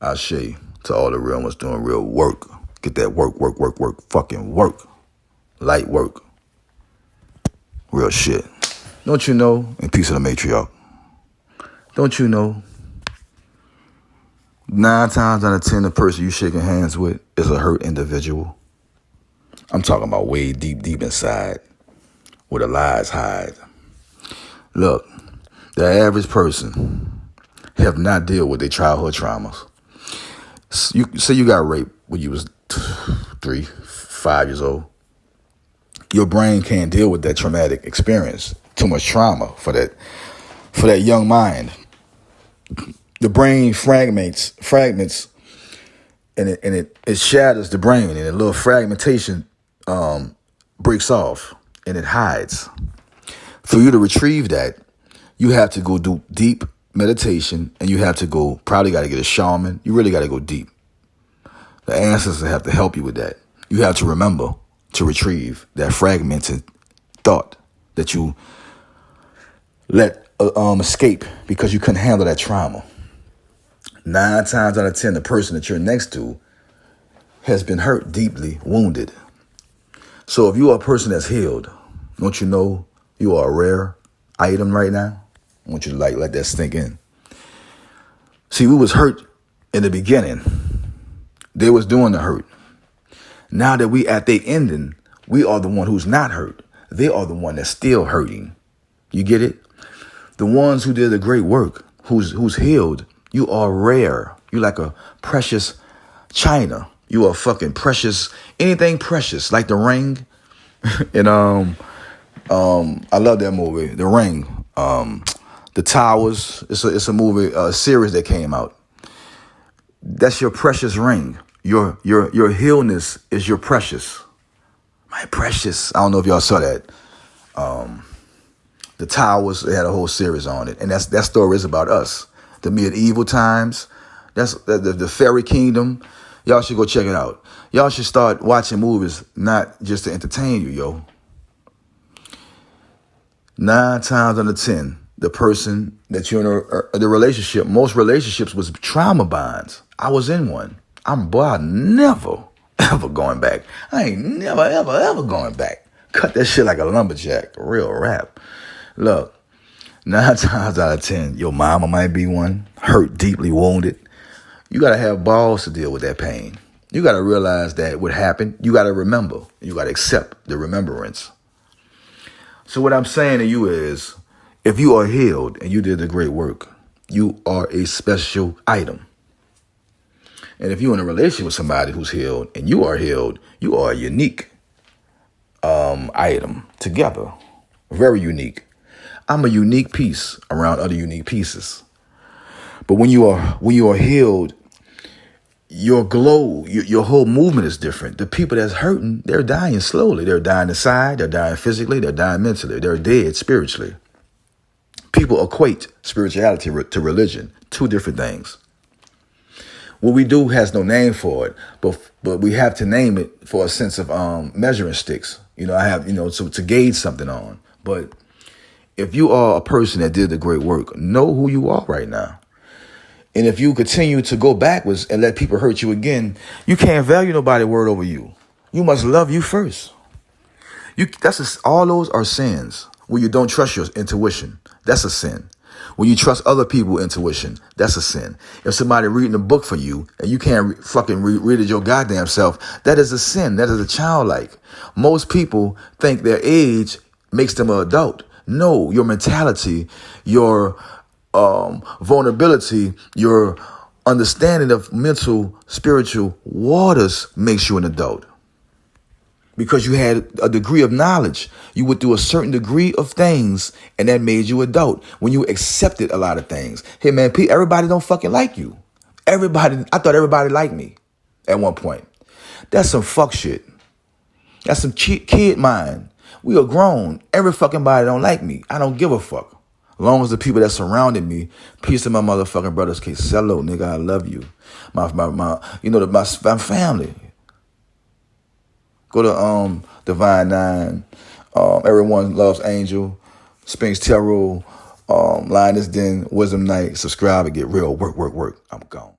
I say to all the real ones doing real work, get that work, fucking work. Light work. Real shit. Don't you know, in Peace of the Matriarch, don't you know, 9 times out of 10, the person you shaking hands with is a hurt individual? I'm talking about way deep inside, where the lies hide. Look, the average person have not dealt with their childhood traumas. You say you got raped when you was 3, 5 years old. Your brain can't deal with that traumatic experience. Too much trauma for that young mind. The brain fragments, and it shatters the brain, and a little fragmentation breaks off, and it hides. For you to retrieve that, you have to go do deep meditation, and you have to probably got to get a shaman. You really got to go deep. The ancestors have to help you with that. You have to remember to retrieve that fragmented thought that you let escape because you couldn't handle that trauma. 9 times out of 10, the person that you're next to has been hurt, deeply wounded. So if you are a person that's healed, don't you know you are a rare item right now? I want you to let that sink in. See, we was hurt in the beginning. They was doing the hurt. Now that we at the ending, we are the one who's not hurt. They are the one that's still hurting. You get it? The ones who did the great work, who's healed, you are rare. You're like a precious china. You are fucking precious. Anything precious, like The Ring. And I love that movie, The Ring. The Towers. It's a movie, a series that came out. That's your precious ring. Your healness is your precious. My precious. I don't know if y'all saw that. The Towers, they had a whole series on it. And that story is about us. The medieval times. That's the fairy kingdom. Y'all should go check it out. Y'all should start watching movies, not just to entertain you, yo. 9 times out of 10, the person that you're in the relationship, most relationships was trauma bonds. I was in one. I'm never, ever going back. I ain't never, ever going back. Cut that shit like a lumberjack, a real rap. Look, 9 times out of 10, your mama might be one, hurt, deeply wounded. You got to have balls to deal with that pain. You got to realize that what happened, you got to remember. You got to accept the remembrance. So what I'm saying to you is, if you are healed and you did the great work, you are a special item. And if you're in a relationship with somebody who's healed and you are healed, you are a unique item together. Very unique. I'm a unique piece around other unique pieces. But when you are healed, your glow, your whole movement is different. The people that's hurting, they're dying slowly. They're dying inside. They're dying physically. They're dying mentally. They're dead spiritually. People equate spirituality to religion. 2 different things. What we do has no name for it, but we have to name it for a sense of measuring sticks. I have, to gauge something on. But if you are a person that did the great work, know who you are right now. And if you continue to go backwards and let people hurt you again, you can't value nobody's word over you. You must love you first. All those are sins. When you don't trust your intuition, that's a sin. When you trust other people's intuition, that's a sin. If somebody reading a book for you and you can't fucking read it your goddamn self, that is a sin. That is a childlike. Most people think their age makes them an adult. No, your mentality, your vulnerability, your understanding of mental, spiritual waters makes you an adult. Because you had a degree of knowledge. You went through a certain degree of things, and that made you adult. When you accepted a lot of things. Hey, man, everybody don't fucking like you. I thought everybody liked me at one point. That's some fuck shit. That's some kid mind. We are grown. Every fucking body don't like me. I don't give a fuck. As long as the people that surrounded me, peace to my motherfucking brothers, hello, nigga, I love you. My family. Go to Divine Nine. Everyone Loves Angel. Spinks Tarot. Lioness Den. Wisdom Night. Subscribe and get real. Work. I'm gone.